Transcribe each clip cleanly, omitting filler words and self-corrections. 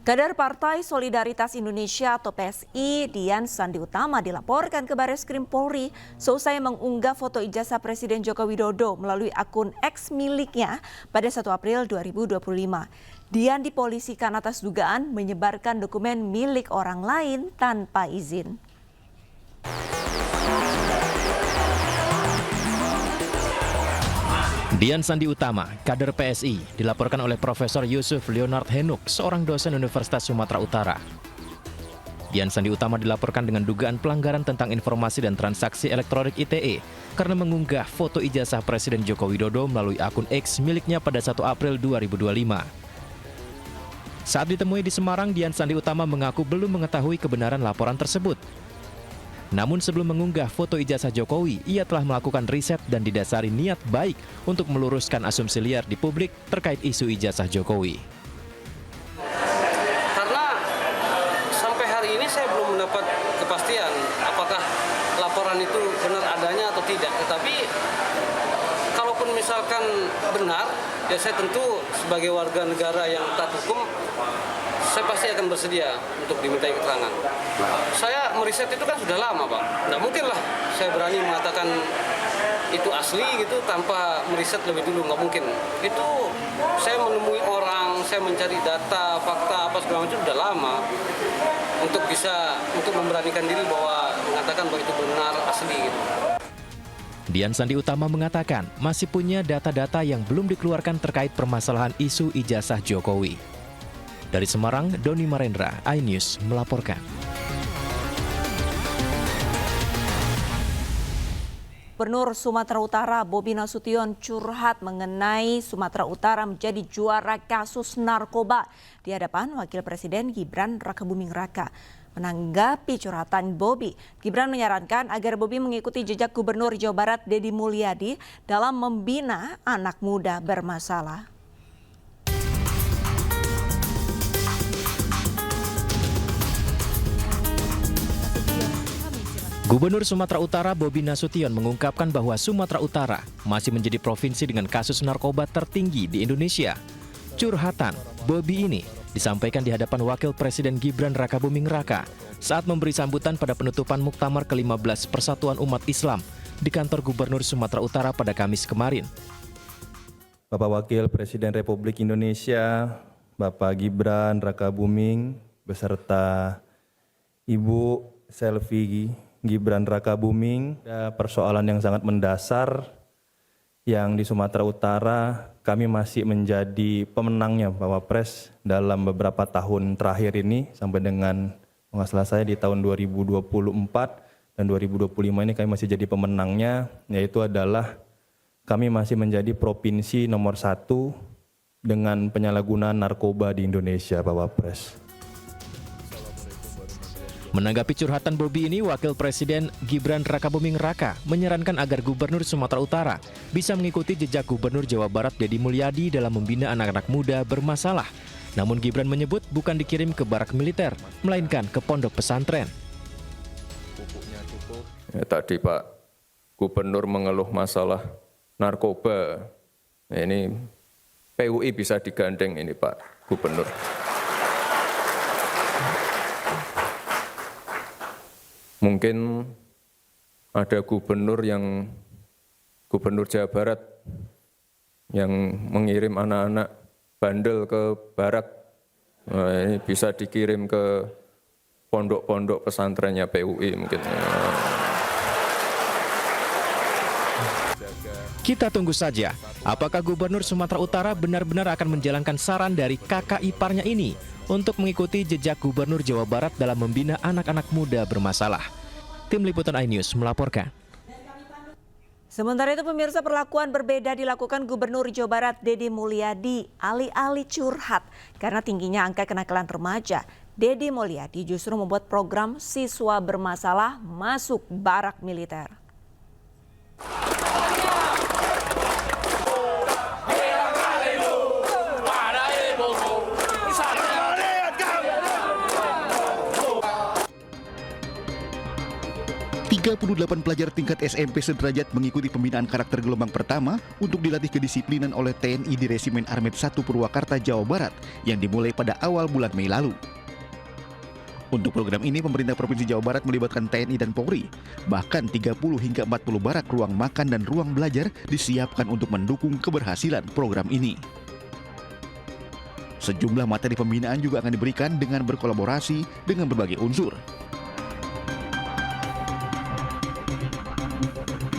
Kader Partai Solidaritas Indonesia atau PSI, Dian Sandi Utama dilaporkan ke Barreskrim Polri seusai mengunggah foto ijazah Presiden Joko Widodo melalui akun X miliknya pada 1 April 2025. Dian dipolisikan atas dugaan menyebarkan dokumen milik orang lain tanpa izin. Dian Sandi Utama, kader PSI, dilaporkan oleh Profesor Yusuf Leonard Henuk, seorang dosen Universitas Sumatera Utara. Dian Sandi Utama dilaporkan dengan dugaan pelanggaran tentang informasi dan transaksi elektronik ITE karena mengunggah foto ijazah Presiden Joko Widodo melalui akun X miliknya pada 1 April 2025. Saat ditemui di Semarang, Dian Sandi Utama mengaku belum mengetahui kebenaran laporan tersebut. Namun sebelum mengunggah foto ijazah Jokowi, ia telah melakukan riset dan didasari niat baik untuk meluruskan asumsi liar di publik terkait isu ijazah Jokowi. Karena sampai hari ini saya belum mendapat kepastian apakah laporan itu benar adanya atau tidak. Tetapi kalaupun misalkan benar, ya saya tentu sebagai warga negara yang taat hukum, saya pasti akan bersedia untuk dimintai keterangan. Saya meriset itu kan sudah lama, Pak. Nggak mungkin lah saya berani mengatakan itu asli gitu tanpa meriset lebih dulu, nggak mungkin. Itu saya menemui orang, saya mencari data, fakta, apa segala macam sudah lama untuk memberanikan diri bahwa mengatakan bahwa itu benar asli gitu. Dian Sandi Utama mengatakan masih punya data-data yang belum dikeluarkan terkait permasalahan isu ijazah Jokowi. Dari Semarang, Doni Marendra, iNews melaporkan. Gubernur Sumatera Utara Bobi Nasution curhat mengenai Sumatera Utara menjadi juara kasus narkoba di hadapan Wakil Presiden Gibran Rakabuming Raka. Menanggapi curhatan Bobi, Gibran menyarankan agar Bobi mengikuti jejak Gubernur Jawa Barat Deddy Mulyadi dalam membina anak muda bermasalah. Gubernur Sumatera Utara Bobi Nasution mengungkapkan bahwa Sumatera Utara masih menjadi provinsi dengan kasus narkoba tertinggi di Indonesia. Curhatan Bobi ini disampaikan di hadapan Wakil Presiden Gibran Rakabuming Raka saat memberi sambutan pada penutupan Muktamar ke-15 Persatuan Umat Islam di kantor Gubernur Sumatera Utara pada Kamis kemarin. Bapak Wakil Presiden Republik Indonesia, Bapak Gibran Rakabuming beserta Ibu Selvi Gibran Rakabuming, ada persoalan yang sangat mendasar yang di Sumatera Utara kami masih menjadi pemenangnya Pak Wapres dalam beberapa tahun terakhir ini sampai dengan nggak salah saya di tahun 2024 dan 2025 ini kami masih jadi pemenangnya, yaitu adalah kami masih menjadi provinsi nomor 1 dengan penyalahgunaan narkoba di Indonesia Pak Wapres. Menanggapi curhatan Bobi ini, Wakil Presiden Gibran Rakabuming Raka menyarankan agar Gubernur Sumatera Utara bisa mengikuti jejak Gubernur Jawa Barat Deddy Mulyadi dalam membina anak-anak muda bermasalah. Namun Gibran menyebut bukan dikirim ke barak militer, melainkan ke pondok pesantren. Ya, tadi Pak Gubernur mengeluh masalah narkoba. Nah, ini PUI bisa digandeng ini Pak Gubernur. Mungkin ada gubernur Jawa Barat yang mengirim anak-anak bandel ke barak. Nah, ini bisa dikirim ke pondok-pondok pesantrennya PUI mungkin. Kita tunggu saja, apakah Gubernur Sumatera Utara benar-benar akan menjalankan saran dari kakak iparnya ini untuk mengikuti jejak Gubernur Jawa Barat dalam membina anak-anak muda bermasalah. Tim Liputan iNews melaporkan. Sementara itu pemirsa, perlakuan berbeda dilakukan Gubernur Jawa Barat Deddy Mulyadi alih-alih curhat karena tingginya angka kenakalan remaja. Deddy Mulyadi justru membuat program siswa bermasalah masuk barak militer. 38 pelajar tingkat SMP sederajat mengikuti pembinaan karakter gelombang pertama untuk dilatih kedisiplinan oleh TNI di Resimen Armet 1 Purwakarta, Jawa Barat yang dimulai pada awal bulan Mei lalu. Untuk program ini, pemerintah Provinsi Jawa Barat melibatkan TNI dan Polri. Bahkan 30 hingga 40 barak ruang makan dan ruang belajar disiapkan untuk mendukung keberhasilan program ini. Sejumlah materi pembinaan juga akan diberikan dengan berkolaborasi dengan berbagai unsur.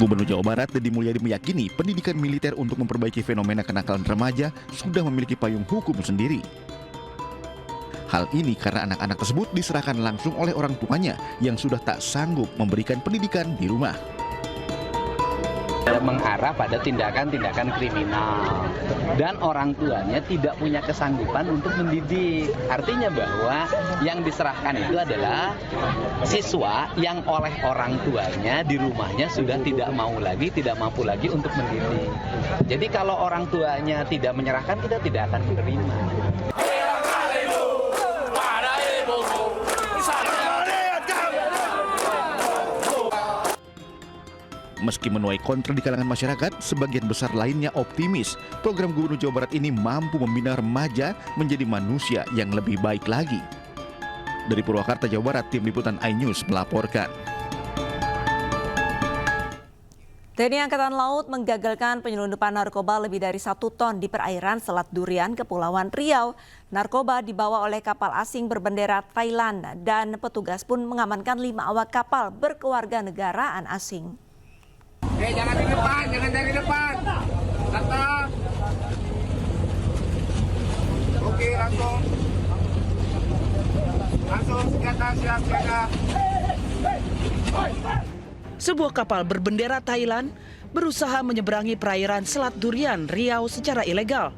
Gubernur Jawa Barat Deddy Mulyadi meyakini pendidikan militer untuk memperbaiki fenomena kenakalan remaja sudah memiliki payung hukum sendiri. Hal ini karena anak-anak tersebut diserahkan langsung oleh orang tuanya yang sudah tak sanggup memberikan pendidikan di rumah. Mengarah pada tindakan-tindakan kriminal dan orang tuanya tidak punya kesanggupan untuk mendidik. Artinya bahwa yang diserahkan itu adalah siswa yang oleh orang tuanya di rumahnya sudah tidak mampu lagi untuk mendidik. Jadi kalau orang tuanya tidak menyerahkan, kita tidak akan menerima. Meski menuai kontra di kalangan masyarakat, sebagian besar lainnya optimis program Gubernur Jawa Barat ini mampu membina remaja menjadi manusia yang lebih baik lagi. Dari Purwakarta, Jawa Barat, Tim Liputan iNews melaporkan. TNI Angkatan Laut menggagalkan penyelundupan narkoba lebih dari 1 ton di perairan Selat Durian, Kepulauan Riau. Narkoba dibawa oleh kapal asing berbendera Thailand dan petugas pun mengamankan 5 awak kapal berkewarganegaraan asing. Jangan di depan, jangan dari depan. Datang. Oke, langsung senjata siap siaga. Sebuah kapal berbendera Thailand berusaha menyeberangi perairan Selat Durian, Riau secara ilegal.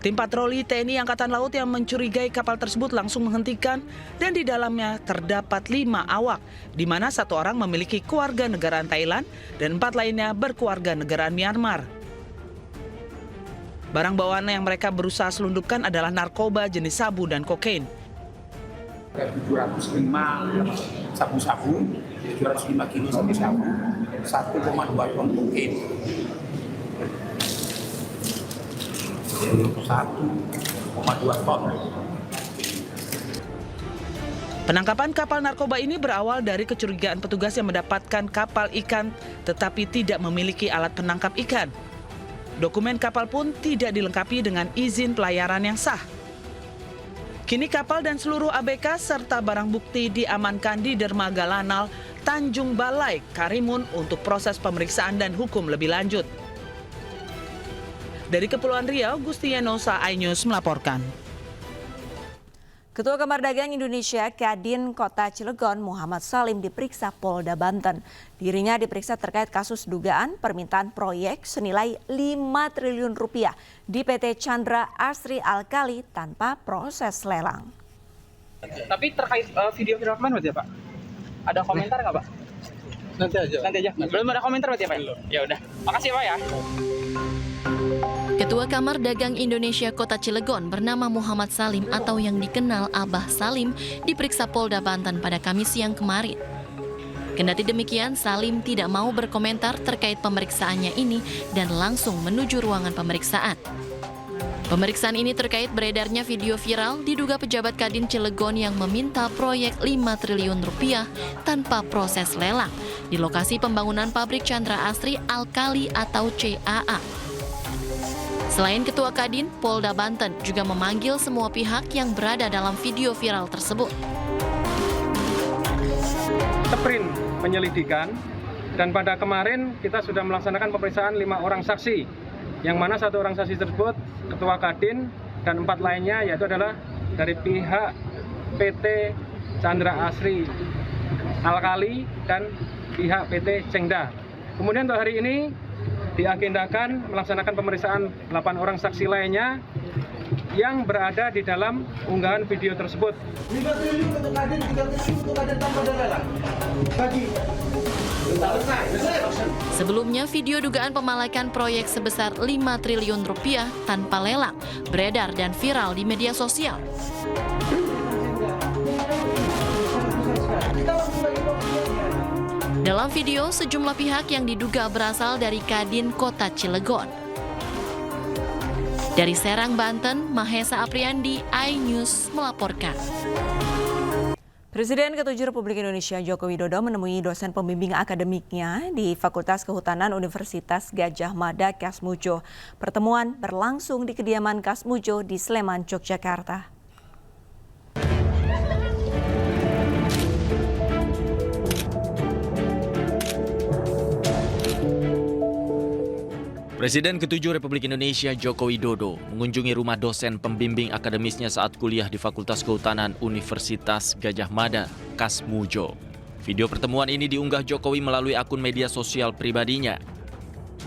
Tim patroli TNI Angkatan Laut yang mencurigai kapal tersebut langsung menghentikan dan di dalamnya terdapat 5 awak, di mana 1 orang memiliki kewarganegaraan Thailand dan 4 lainnya berkewarganegaraan Myanmar. Barang bawaan yang mereka berusaha selundupkan adalah narkoba jenis sabu dan kokain. 705 sabu-sabu, 705 kilo sabu-sabu, 1,2 ton kokain. 1,2 ton. Penangkapan kapal narkoba ini berawal dari kecurigaan petugas yang mendapatkan kapal ikan tetapi tidak memiliki alat penangkap ikan. Dokumen kapal pun tidak dilengkapi dengan izin pelayaran yang sah. Kini kapal dan seluruh ABK serta barang bukti diamankan di Dermaga Lanal, Tanjung Balai, Karimun untuk proses pemeriksaan dan hukum lebih lanjut. Dari Kepulauan Riau, Gustianosa iNews melaporkan. Ketua Kamar Dagang Indonesia Kadin Kota Cilegon Muhammad Salim diperiksa Polda Banten. Dirinya diperiksa terkait kasus dugaan permintaan proyek senilai 5 triliun rupiah di PT Chandra Asri Alkali tanpa proses lelang. Tapi terkait video viral kemarin berarti ya Pak? Ada komentar nggak Pak? Nanti aja. Belum ada komentar berarti ya Pak? Ya udah. Makasih Pak ya. Ketua Kamar Dagang Indonesia Kota Cilegon bernama Muhammad Salim atau yang dikenal Abah Salim diperiksa Polda Banten pada Kamis siang kemarin. Kendati demikian, Salim tidak mau berkomentar terkait pemeriksaannya ini dan langsung menuju ruangan pemeriksaan. Pemeriksaan ini terkait beredarnya video viral diduga pejabat Kadin Cilegon yang meminta proyek 5 triliun rupiah tanpa proses lelang di lokasi pembangunan pabrik Chandra Asri Alkali atau CAA. Selain Ketua Kadin, Polda Banten juga memanggil semua pihak yang berada dalam video viral tersebut. Sprint penyelidikan dan pada kemarin kita sudah melaksanakan pemeriksaan 5 orang saksi, yang mana 1 orang saksi tersebut Ketua Kadin dan 4 lainnya yaitu adalah dari pihak PT Chandra Asri Alkali dan pihak PT Cengda. Kemudian untuk hari ini diagendakan melaksanakan pemeriksaan 8 orang saksi lainnya yang berada di dalam unggahan video tersebut. 5 triliun untuk Kadin, 3 triliun untuk Kadin tanpa lelang. Bagi. Sebelumnya, video dugaan pemalakan proyek sebesar 5 triliun rupiah tanpa lelang beredar dan viral di media sosial. Dalam video, sejumlah pihak yang diduga berasal dari Kadin Kota Cilegon. Dari Serang, Banten, Mahesa Apriandi, iNews melaporkan. Presiden ke-7 Republik Indonesia Joko Widodo menemui dosen pembimbing akademiknya di Fakultas Kehutanan Universitas Gadjah Mada Kasmujo. Pertemuan berlangsung di kediaman Kasmujo di Sleman, Yogyakarta. Presiden ke-7 Republik Indonesia Joko Widodo mengunjungi rumah dosen pembimbing akademisnya saat kuliah di Fakultas Kehutanan Universitas Gadjah Mada, Kasmujo. Video pertemuan ini diunggah Jokowi melalui akun media sosial pribadinya.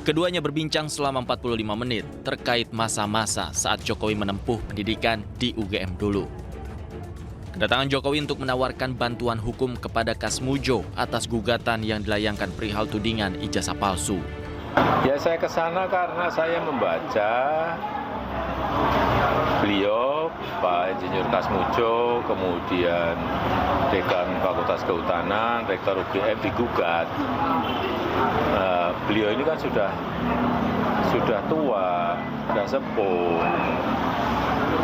Keduanya berbincang selama 45 menit terkait masa-masa saat Jokowi menempuh pendidikan di UGM dulu. Kedatangan Jokowi untuk menawarkan bantuan hukum kepada Kasmujo atas gugatan yang dilayangkan perihal tudingan ijazah palsu. Ya, saya ke sana karena saya membaca beliau, Pak Insinyur Kasmujo, kemudian Dekan Fakultas Kehutanan, Rektor UGM digugat. Beliau ini kan sudah tua, sudah sepuh.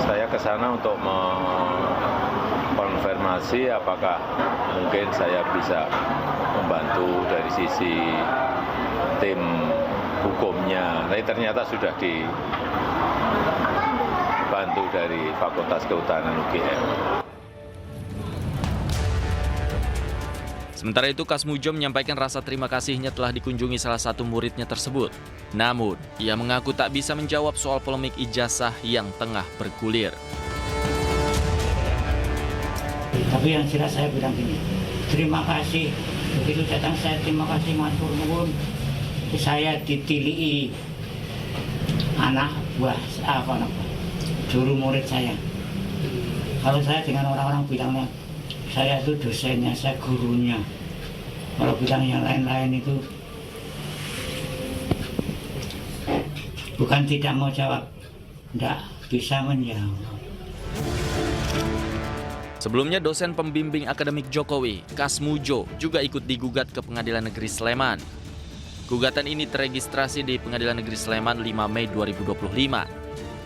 Saya ke sana untuk mengkonfirmasi apakah mungkin saya bisa membantu dari sisi tim hukumnya. Tapi ternyata sudah dibantu dari Fakultas Kehutanan UGM. Sementara itu, Kasmujo menyampaikan rasa terima kasihnya telah dikunjungi salah satu muridnya tersebut. Namun, ia mengaku tak bisa menjawab soal polemik ijazah yang tengah bergulir. Tapi yang jelas saya bilang gini, terima kasih. Begitu datang saya terima kasih matur nuwun. Saya ditilii anak buah juru murid saya. Kalau saya dengan orang-orang bilangnya saya itu dosennya, saya gurunya. Kalau bilang yang lain-lain itu bukan tidak mau jawab, tidak bisa menjawab. Sebelumnya, dosen pembimbing akademik Jokowi, Kasmujo, juga ikut digugat ke Pengadilan Negeri Sleman. Gugatan ini teregistrasi di Pengadilan Negeri Sleman 5 Mei 2025.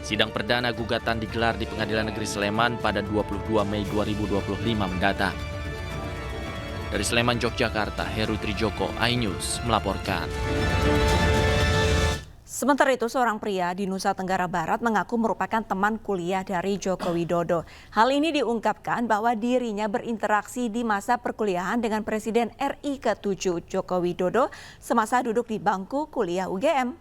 Sidang perdana gugatan digelar di Pengadilan Negeri Sleman pada 22 Mei 2025 mendatang. Dari Sleman, Yogyakarta, Heru Trijoko, iNews melaporkan. Sementara itu, seorang pria di Nusa Tenggara Barat mengaku merupakan teman kuliah dari Joko Widodo. Hal ini diungkapkan bahwa dirinya berinteraksi di masa perkuliahan dengan Presiden RI ke-7 Joko Widodo semasa duduk di bangku kuliah UGM.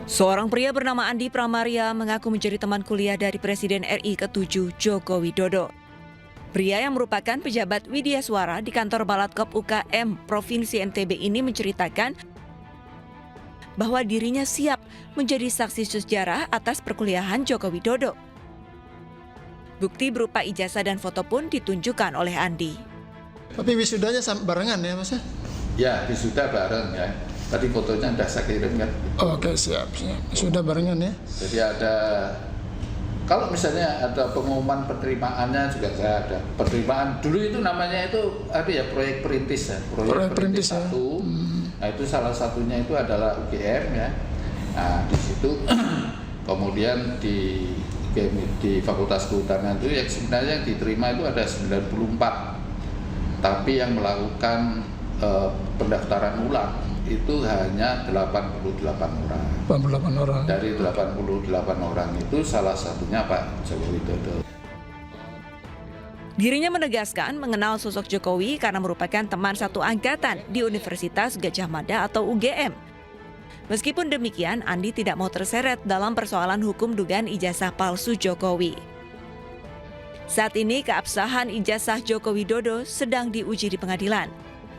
Seorang pria bernama Andi Pramaria mengaku menjadi teman kuliah dari Presiden RI ke-7 Joko Widodo. Pria yang merupakan pejabat Widya Suara di kantor Balatkop UKM Provinsi NTB ini menceritakan bahwa dirinya siap menjadi saksi sejarah atas perkuliahan Joko Widodo. Bukti berupa ijazah dan foto pun ditunjukkan oleh Andi. Tapi wisudanya barengan ya Mas? Ya, wisuda bareng ya. Tadi fotonya sudah saya kirim kan. Oke, siap. Sudah barengan ya. Jadi ada, kalau misalnya ada pengumuman penerimaannya juga saya ada. Penerimaan dulu itu namanya itu ada ya proyek perintis ya. Proyek perintis 1. Ya. Nah itu salah satunya itu adalah UGM ya. Nah di situ kemudian di Fakultas Kehutanan itu yang sebenarnya yang diterima itu ada 94. Tapi yang melakukan pendaftaran ulang itu hanya 88 orang. 88 orang. Dari 88 orang itu salah satunya Pak Joko Widodo. Dirinya menegaskan mengenal sosok Jokowi karena merupakan teman satu angkatan di Universitas Gadjah Mada atau UGM. Meskipun demikian, Andi tidak mau terseret dalam persoalan hukum dugaan ijazah palsu Jokowi. Saat ini keabsahan ijazah Joko Widodo sedang diuji di pengadilan.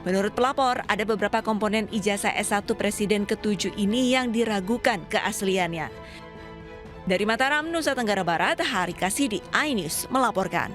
Menurut pelapor, ada beberapa komponen ijazah S1 Presiden ke-7 ini yang diragukan keasliannya. Dari Mataram, Nusa Tenggara Barat, Hari Kasidi, iNews melaporkan.